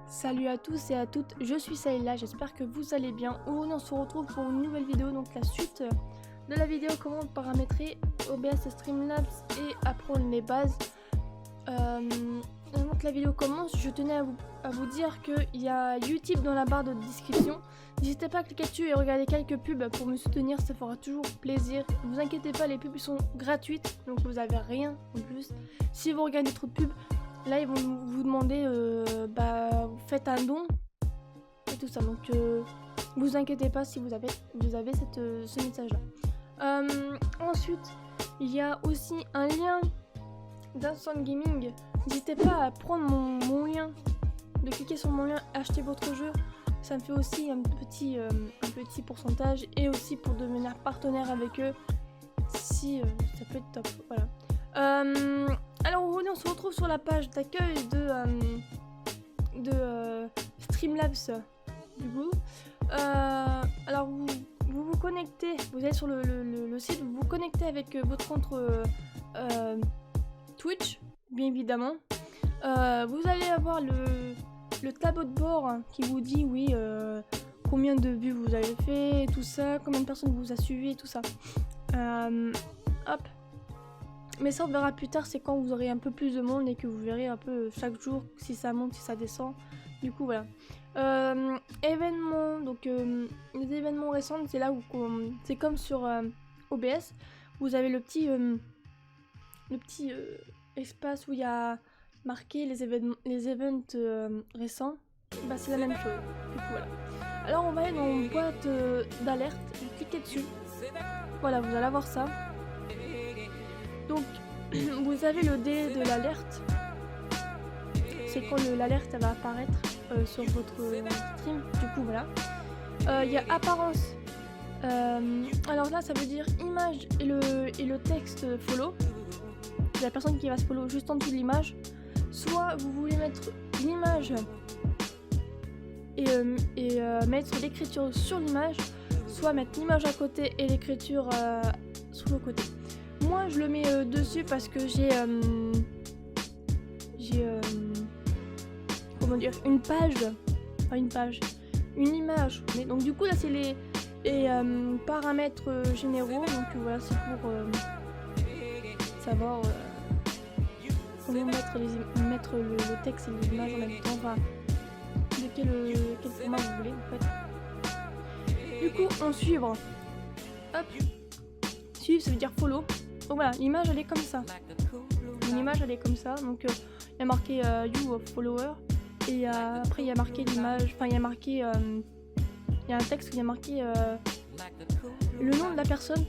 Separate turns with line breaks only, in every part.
Salut à tous et à toutes, je suis Saïla, j'espère que vous allez bien. Aujourd'hui on se retrouve pour une nouvelle vidéo, donc la suite de la vidéo comment paramétrer OBS, Streamlabs et apprendre les bases. Avant que la vidéo commence, je tenais à vous dire qu'il y a YouTube dans la barre de description. N'hésitez pas à cliquer dessus et regarder quelques pubs pour me soutenir, ça fera toujours plaisir. Ne vous inquiétez pas, les pubs sont gratuites, donc vous n'avez rien en plus. Si vous regardez trop de pubs, là ils vont vous demander, vous faites un don et tout ça. Donc vous inquiétez pas si vous avez ce message là. Ensuite, il y a aussi un lien d'Instant Gaming. N'hésitez pas à prendre mon lien, de cliquer sur mon lien, acheter votre jeu. Ça me fait aussi un petit pourcentage et aussi pour devenir partenaire avec eux. Si ça peut être top. Voilà. Alors aujourd'hui on se retrouve sur la page d'accueil de Streamlabs du coup. Alors vous connectez, vous allez sur le site, vous vous connectez avec votre compte Twitch, bien évidemment. Vous allez avoir le tableau de bord qui vous dit oui combien de vues vous avez fait, tout ça, combien de personnes vous a suivi et tout ça. Hop. Mais ça on verra plus tard, c'est quand vous aurez un peu plus de monde et que vous verrez un peu chaque jour si ça monte, si ça descend. Du coup voilà. Événements, donc les événements récents, c'est là où c'est comme sur OBS, vous avez le petit espace où il y a marqué les events récents. Bah c'est la même chose. Du coup voilà. Alors on va aller dans boîte d'alerte, vous cliquez dessus. Voilà, vous allez avoir ça. Donc, vous avez le délai de l'alerte. C'est quand l'alerte va apparaître sur votre stream. Du coup, voilà. Il y a apparence. Alors là, ça veut dire image et le texte follow. C'est la personne qui va se follow juste en dessous de l'image. Soit vous voulez mettre l'image et mettre l'écriture sur l'image. Soit mettre l'image à côté et l'écriture sur le côté. Moi je le mets dessus parce que j'ai comment dire, une image. Mais donc du coup là c'est les paramètres généraux. Donc voilà, c'est pour savoir comment mettre le texte et l'image en même temps. Enfin, de quel format vous voulez en fait. Du coup en suivre. Hop. Suivre ça veut dire follow. Donc voilà, l'image elle est comme ça. L'image elle est comme ça. Donc il y a marqué you of follower. Et après il y a marqué l'image. Enfin il y a marqué. Il y a un texte où il y a marqué le nom de la personne.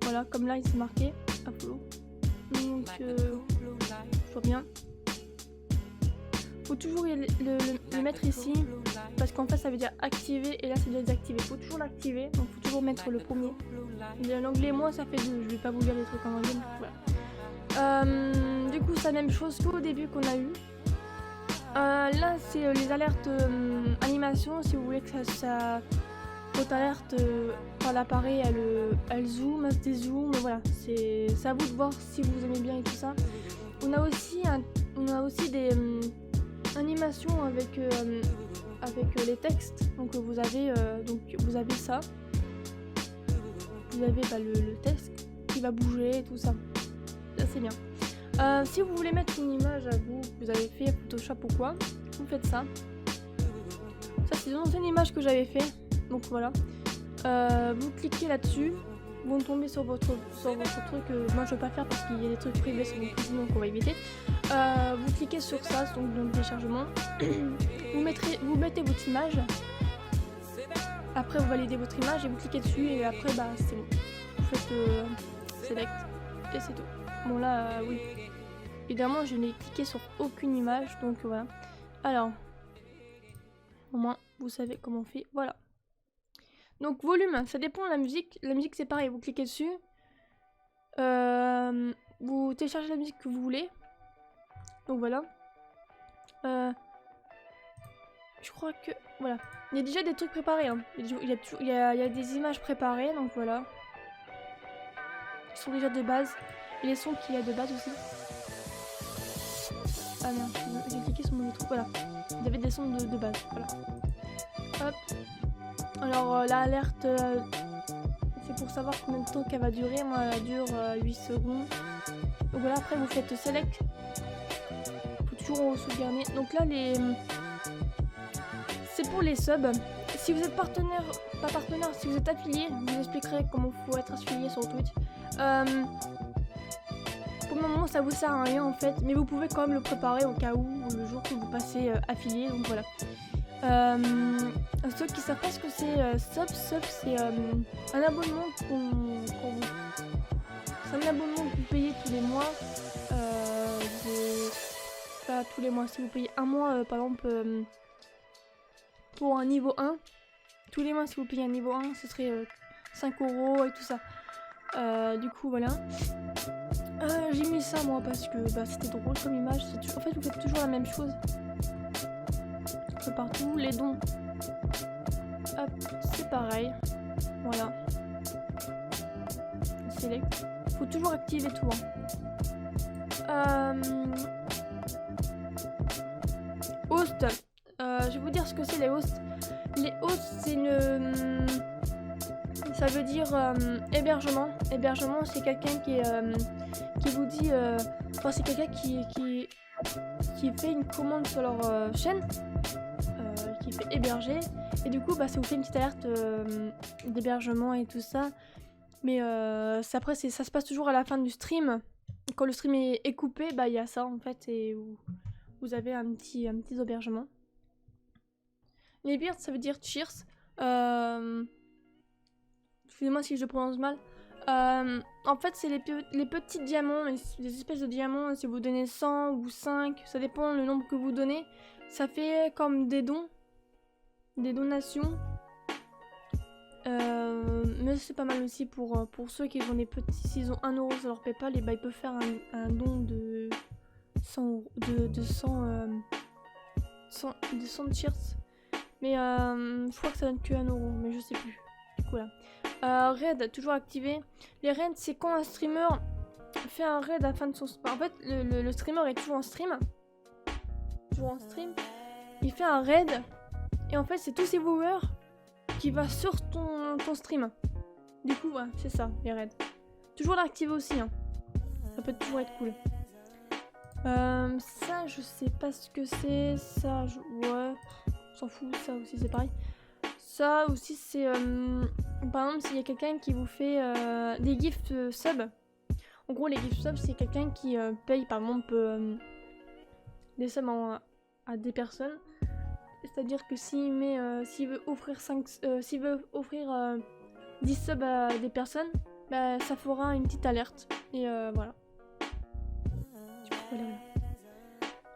Voilà, comme là il s'est marqué à follow. Donc je vois bien. Faut toujours le mettre ici. Parce qu'en fait ça veut dire activer et là c'est désactiver. Faut toujours l'activer. Donc faut toujours mettre le premier. L'anglais moi ça fait 2, je vais pas vous lire les trucs en anglais, voilà. Du coup c'est la même chose qu'au début qu'on a eu. Là c'est les alertes animation, si vous voulez que ça votre alerte quand elle apparaît elle zoom, elle se dézoome, voilà, c'est à vous de voir si vous aimez bien et tout ça. On a aussi des animations avec les textes, donc vous avez ça. Vous avez le texte qui va bouger et tout ça. Ça c'est bien. Si vous voulez mettre une image à vous avez fait Photoshop ou quoi, vous faites ça. Ça c'est une ancienne image que j'avais fait. Donc voilà. Vous cliquez là-dessus. Vous tombez sur votre truc. Moi je vais pas faire parce qu'il y a des trucs privés sur mon PC, donc on va éviter. Vous cliquez sur ça, donc dans le téléchargement. vous mettez votre image. Après vous validez votre image et vous cliquez dessus et après bah c'est bon. Vous faites select et c'est tout. Bon là oui. Évidemment je n'ai cliqué sur aucune image donc voilà. Alors au moins vous savez comment on fait. Voilà. Donc volume, ça dépend de la musique. La musique c'est pareil, vous cliquez dessus. Vous téléchargez la musique que vous voulez. Donc voilà. Je crois que voilà. Il y a déjà des trucs préparés. Hein. Il y a des images préparées, donc voilà. Ils sont déjà de base. Et les sons qu'il y a de base aussi. Ah merde, j'ai cliqué sur mon des trucs, voilà. Vous avez des sons de base, voilà. Hop. Alors l'alerte, c'est pour savoir combien de temps qu'elle va durer. Moi, elle dure 8 secondes. Donc voilà, après vous faites select. Faut toujours sauvegarder. Donc là, c'est pour les subs. Si vous êtes partenaire, pas partenaire, si vous êtes affilié, je vous expliquerai comment il faut être affilié sur Twitch. Pour le moment, ça vous sert à rien en fait, mais vous pouvez quand même le préparer au cas où, le jour que vous passez affilié. Donc voilà. Ceux qui savent pas ce que c'est sub, c'est un abonnement c'est un abonnement que vous payez tous les mois. Pas tous les mois, si vous payez un mois par exemple pour un niveau 1, tous les mois si vous payez un niveau 1, ce serait 5 € et tout ça. Du coup voilà. J'ai mis ça moi parce que c'était drôle comme image. En fait vous faites toujours la même chose. Partout, les dons. Hop, c'est pareil. Voilà. Select. Faut toujours activer tout. Host. Je vais vous dire ce que c'est les hosts. Les hosts, c'est une. Ça veut dire hébergement. Hébergement, c'est quelqu'un qui vous dit. Enfin, c'est quelqu'un qui fait une commande sur leur chaîne. Qui fait héberger. Et du coup, ça vous fait une petite alerte d'hébergement et tout ça. Mais après, ça se passe toujours à la fin du stream. Quand le stream est coupé, il y a ça en fait. Et vous avez un petit hébergement. Les beards, ça veut dire cheers. Excusez-moi si je le prononce mal. En fait, c'est les petits diamants, les espèces de diamants. Si vous donnez 100 ou 5, ça dépend le nombre que vous donnez. Ça fait comme des dons, des donations. Mais c'est pas mal aussi pour ceux qui ont des petits. S'ils ont 1 € sur leur PayPal, et ils peuvent faire un don de 100 cheers. Mais je crois que ça donne que 1 €, mais je sais plus. Du coup là. Raid, toujours activé. Les raids, c'est quand un streamer fait un raid à la fin de son. En fait, le streamer est toujours en stream. Toujours en stream. Il fait un raid. Et en fait, c'est tous ses viewers qui va sur ton stream. Du coup, ouais, c'est ça, les raids. Toujours l'activer aussi. Ça peut toujours être cool. Ça, je sais pas ce que c'est. Ça, ouais. On s'en fout. Ça aussi, c'est pareil. Ça aussi, c'est par exemple s'il y a quelqu'un qui vous fait des gifts sub. En gros, les gifts sub, c'est quelqu'un qui paye par exemple des subs à des personnes. C'est-à-dire que s'il veut offrir 10 subs à des personnes, ça fera une petite alerte. Et voilà.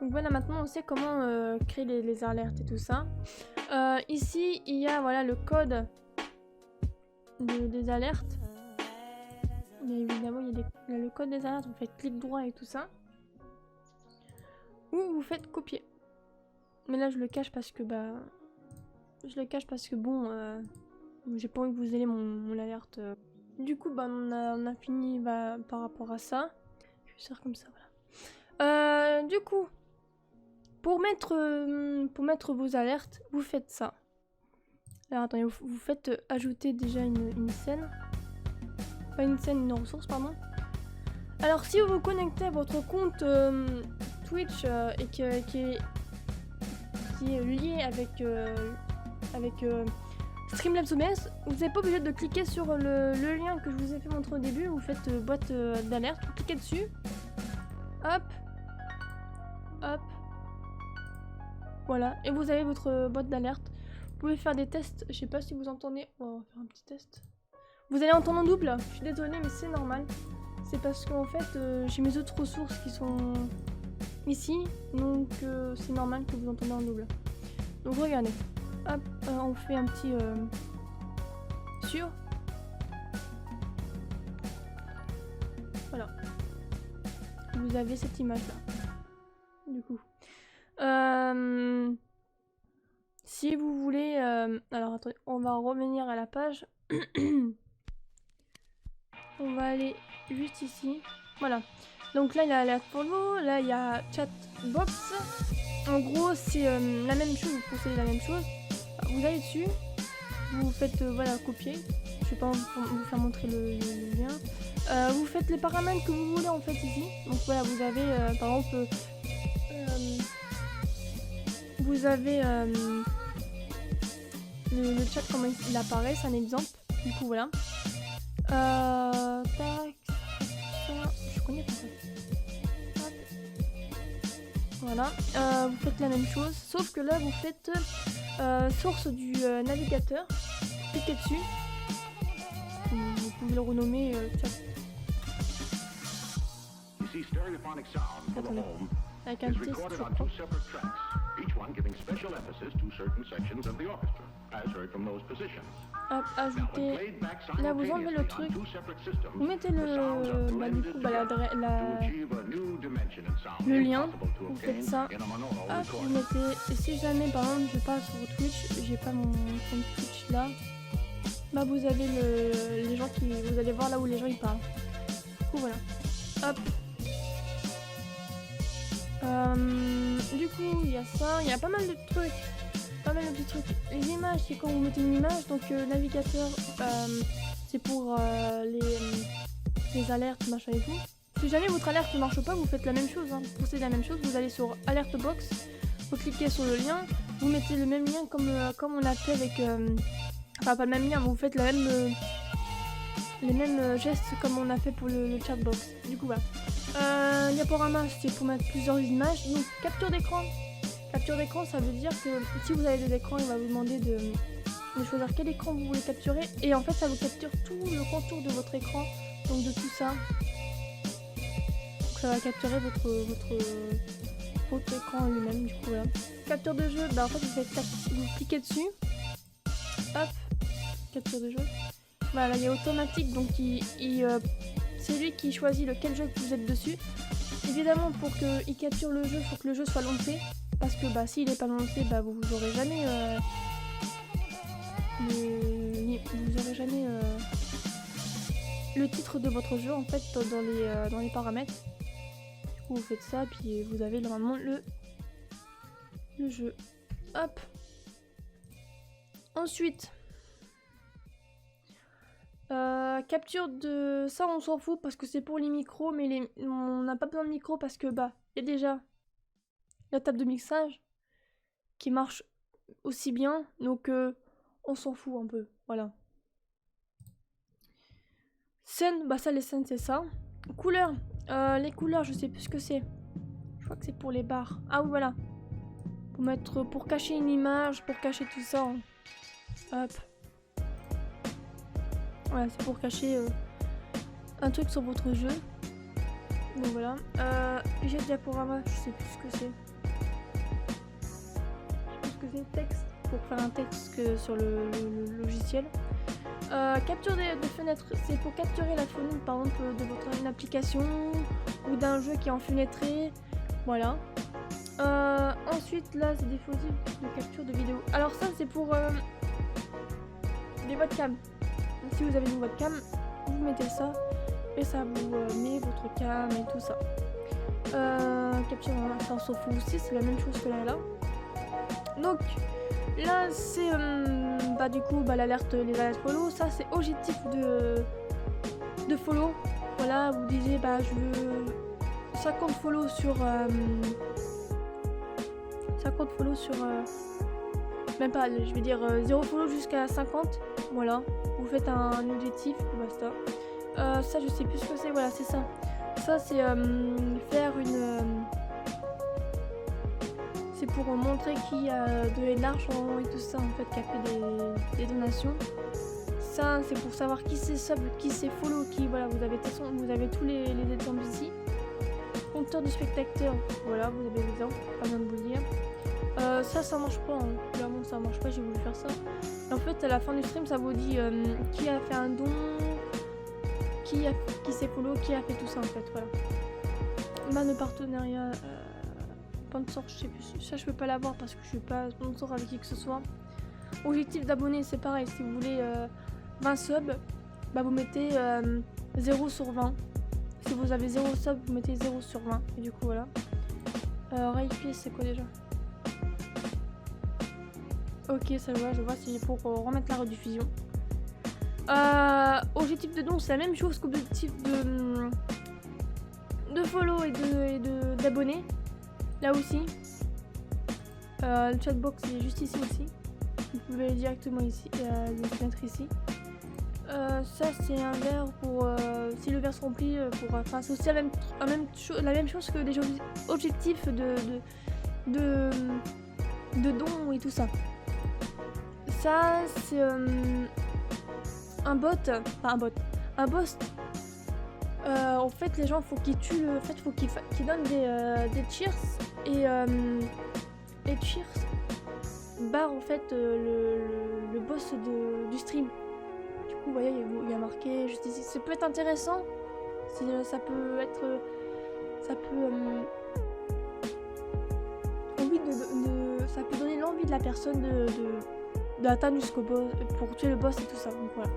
Donc voilà, maintenant on sait comment créer les alertes et tout ça. Ici, il y a le code des alertes. Mais évidemment, il y a le code des alertes. Vous faites clic droit et tout ça. Ou vous faites copier. Mais là, je le cache parce que bon, j'ai pas envie que vous ayez mon alerte. Du coup, on a fini par rapport à ça. Je vais faire comme ça, voilà. Du coup. Pour mettre vos alertes, vous faites ça. Alors attendez, vous faites ajouter déjà une scène. Pas une scène, une ressource, pardon. Alors si vous vous connectez à votre compte Twitch et qui est lié avec Streamlabs OBS, vous n'êtes pas obligé de cliquer sur le lien que je vous ai fait montrer au début. Vous faites boîte d'alerte, vous cliquez dessus. Hop. Hop. Voilà, et vous avez votre boîte d'alerte. Vous pouvez faire des tests, je sais pas si vous entendez. On va faire un petit test. Vous allez entendre en double, je suis désolée, mais c'est normal. C'est parce qu'en fait, j'ai mes autres ressources qui sont ici, donc c'est normal que vous entendez en double. Donc regardez, hop, on fait un petit sur. Voilà. Vous avez cette image là. Du coup. Si vous voulez... alors attendez, on va revenir à la page. On va aller juste ici. Voilà. Donc là, il y a alerte pour vous. Là, il y a chatbox. En gros, c'est la même chose, vous procédez la même chose. Vous allez dessus, vous faites voilà, copier. Je vais pas vous faire montrer le lien. Vous faites les paramètres que vous voulez en fait ici. Donc voilà, vous avez par exemple, vous avez le chat comment il apparaît, c'est un exemple. Du coup voilà. Tac, ça, je connais pas ça. Voilà, vous faites la même chose, sauf que là vous faites source du navigateur, cliquez dessus, vous pouvez le renommer attendez, avec un test, je crois. Hop, ajoutez, là vous enlevez le truc, vous mettez le lien, vous faites ça, hop, vous mettez, et si jamais par exemple je passe sur Twitch, j'ai pas mon compte Twitch là, bah vous avez les gens qui, vous allez voir là où les gens ils parlent, du coup voilà, hop. Du coup il y a ça, il y a pas mal de trucs. Pas mal de petits trucs. Les images, c'est quand vous mettez une image, donc navigateur, c'est pour les alertes, machin et tout. Si jamais votre alerte ne marche pas, vous faites la même chose, hein. Vous procédez la même chose, vous allez sur Alert Box, vous cliquez sur le lien, vous mettez le même lien comme on a fait avec... enfin pas le même lien, mais vous faites les mêmes gestes comme on a fait pour le chat box. Du coup voilà. Diaporama, c'est pour mettre plusieurs images. Donc capture d'écran. Capture d'écran, ça veut dire que si vous avez des écrans, il va vous demander de choisir quel écran vous voulez capturer. Et en fait, ça vous capture tout le contour de votre écran, donc de tout ça. Donc ça va capturer votre écran lui-même, du coup voilà. Capture de jeu, bah en fait vous cliquez dessus. Hop, capture de jeu. Voilà, il est automatique, donc c'est lui qui choisit lequel jeu que vous êtes dessus. Évidemment, pour qu'il capture le jeu, il faut que le jeu soit lancé. Parce que bah, s'il n'est pas lancé, bah, vous aurez jamais le titre de votre jeu en fait dans les paramètres. Du coup vous faites ça, puis vous avez normalement le jeu. Hop. Ensuite, capture de ça on s'en fout parce que c'est pour les micros, mais on n'a pas besoin de micro parce que bah il y a déjà la table de mixage qui marche aussi bien, donc on s'en fout un peu, voilà. Scène, bah ça les scènes c'est ça. Couleurs, les couleurs je sais plus ce que c'est. Je crois que c'est pour les barres. Ah oui voilà. Pour cacher une image, pour cacher tout ça. Hein. Hop. Voilà, c'est pour cacher un truc sur votre jeu. Donc voilà. J'ai diaporama, je sais plus ce que c'est. C'est texte pour faire un texte sur le logiciel. Capture de fenêtres, c'est pour capturer la fenêtre par exemple de votre application ou d'un jeu qui est enfenêtré. Voilà. Ensuite là c'est des photos de capture de vidéo. Alors ça c'est pour les webcams. Si vous avez une webcam, vous mettez ça et ça vous met votre cam et tout ça. Capture, ça on s'en fout aussi, c'est la même chose que là. Donc là c'est du coup l'alerte, les alertes follow, ça c'est objectif de follow. Voilà, vous disiez je veux 50 follow sur 50 follow sur même pas, je vais dire 0 follow jusqu'à 50. Voilà, vous faites un objectif et basta. Ça je sais plus ce que c'est, voilà c'est ça. Ça c'est faire une c'est pour montrer qui a donné de l'argent et tout ça en fait, qui a fait des donations. Ça c'est pour savoir qui c'est sub, qui c'est follow, qui voilà, vous avez tous les exemples ici. Compteur de spectateurs, voilà, vous avez l'exemple, pas besoin de vous le dire. Ça marche pas, hein. Clairement ça marche pas, j'ai voulu faire ça. Et en fait à la fin du stream ça vous dit qui a fait un don, qui s'est follow, qui a fait tout ça en fait, voilà. De partenariat, sponsor, je sais plus, ça je peux pas l'avoir parce que je suis pas sponsor avec qui que ce soit. Objectif d'abonnés c'est pareil, si vous voulez 20 subs, vous mettez 0 sur 20. Si vous avez 0 subs, vous mettez 0 sur 20. Et du coup voilà. Rayfield c'est quoi déjà? Ok, ça va, je vois, c'est pour remettre la rediffusion. Objectif de don, c'est la même chose qu'objectif de follow et d'abonnés. Là aussi. Le chatbox est juste ici aussi. Vous pouvez directement ici, le mettre ici. Ça c'est un verre pour si le verre se remplit pour enfin c'est aussi la même chose que des objectifs de dons et tout ça. Ça c'est un boss. En fait les gens faut qu'ils tuent, en fait faut qu'ils donnent des cheers et cheers barre en fait le boss du stream. Du coup, vous voyez, il y a marqué juste ici. Ça peut être intéressant. Ça peut être. Ça peut. Ça peut donner l'envie de la personne d'atteindre jusqu'au boss. Pour tuer le boss et tout ça. Donc voilà.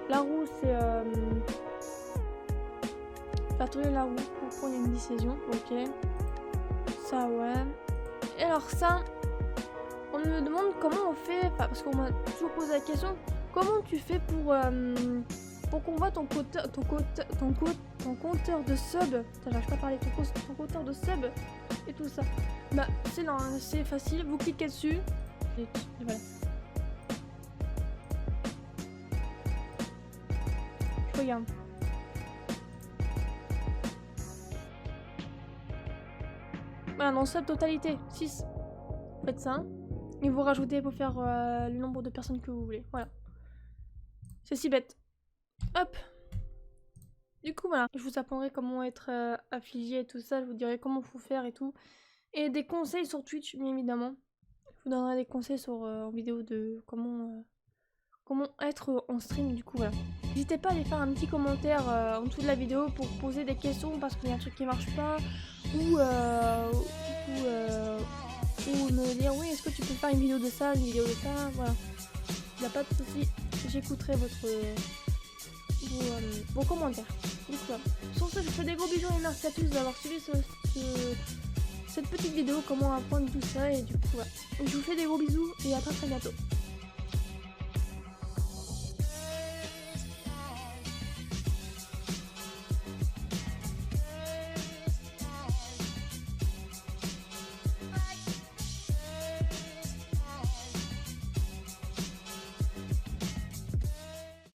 La roue, c'est. Faire tourner la roue pour prendre une décision. Ok. Ça, ouais. Et alors, ça. On me demande comment on fait. Enfin, parce qu'on m'a toujours posé la question. Comment tu fais pour qu'on voit ton compteur de sub. J'arrive pas à parler, ton compteur de sub et tout ça. Bah c'est là, hein, c'est facile, vous cliquez dessus et voilà. Je regarde. Voilà, dans sub totalité, 6. Faites ça. Et vous rajoutez pour faire le nombre de personnes que vous voulez. Voilà. C'est si bête. Hop. Du coup, voilà. Je vous apprendrai comment être affilié et tout ça. Je vous dirai comment faut faire et tout. Et des conseils sur Twitch, bien évidemment. Je vous donnerai des conseils en vidéo de comment être en stream. Du coup, voilà. N'hésitez pas à aller faire un petit commentaire en dessous de la vidéo pour poser des questions parce qu'il y a un truc qui marche pas. Ou me dire oui, est-ce que tu peux faire une vidéo de ça, une vidéo de ça. Voilà. Il n'y a pas de souci. J'écouterai vos commentaires. Du coup, voilà. Sur ce, je vous fais des gros bisous et merci à tous d'avoir suivi cette petite vidéo, comment apprendre tout ça. Et du coup, voilà. Je vous fais des gros bisous et à très bientôt.